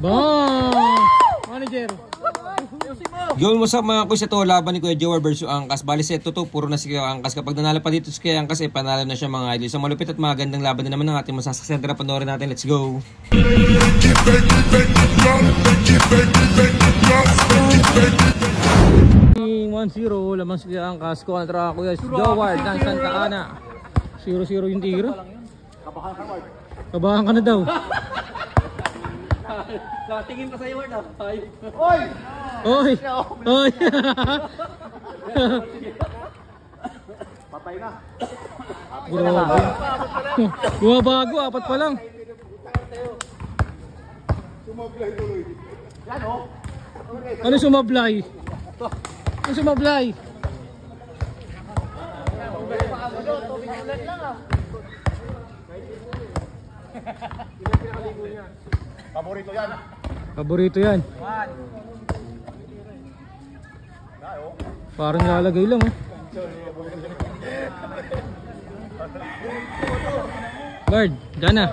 Bang! Manager. Yun, what's up mga kuys, ito laban ni Kuya Jowar versus Angkas. Bali set to, puro na si Kuya Angkas. Kapag nanalo pa dito si Kuya Angkas, panalo na siya mga idol. So malupit at magandang laban na naman ng ating masasaksyan. Tara, panoorin natin, let's go. 1-0, lamang si Kuya Angkas kontra Kuya Jowar ng Santa Ana. 0-0 yung tiro. Kabahan ka na daw. Tingin pa sa'yo, Ward. Oy! Oy! Oy! Patay na. Grabe. Bumabago, apat pa lang. Sumablay tuloy. Yan o. Ano sumablay? Ano sumablay? Tubig ulan lang ah. Paborito yan. Paborito yan. Parang nilalagay lang oh. Guard, dyan na.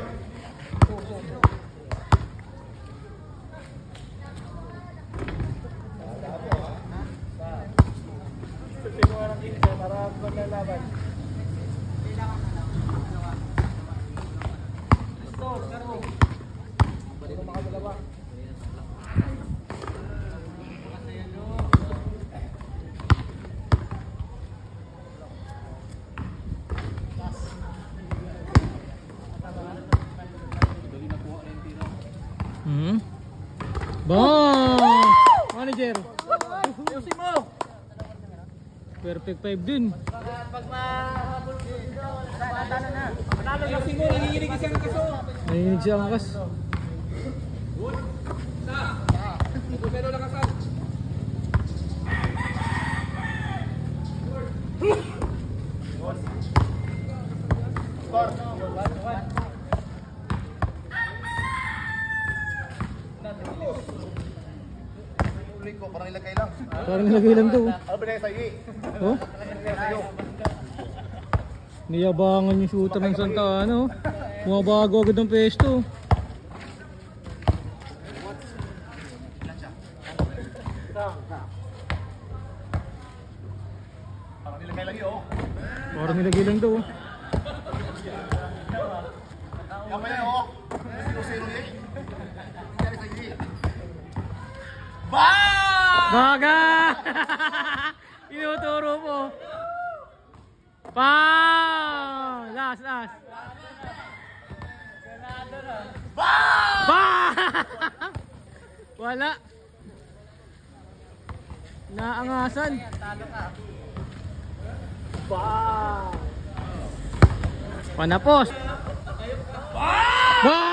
Bang! Manager. Ayusin mo. Perfect 5 din. Pag mahabol dito, talo na. Manalo ayusin mo, nanginginig isang kaso. Nanginig siya Angkas. Pero lakasan. Score. Ulit ko, parang ilagay lang. Parang nilagay lang daw. Ano ba na yung sayo? Oh? Niyabangan yung shooter ng Santa Ana oh. Bumabago agad ang pesto. Parang nilagay lang yun. Parang nilagay lang daw oh. Kamay na oh. Sino yun? Bang! Baga! Inuturo mo. Pang! Last. Bang! Wala. Naangasan. Bang! Panapos. Bang!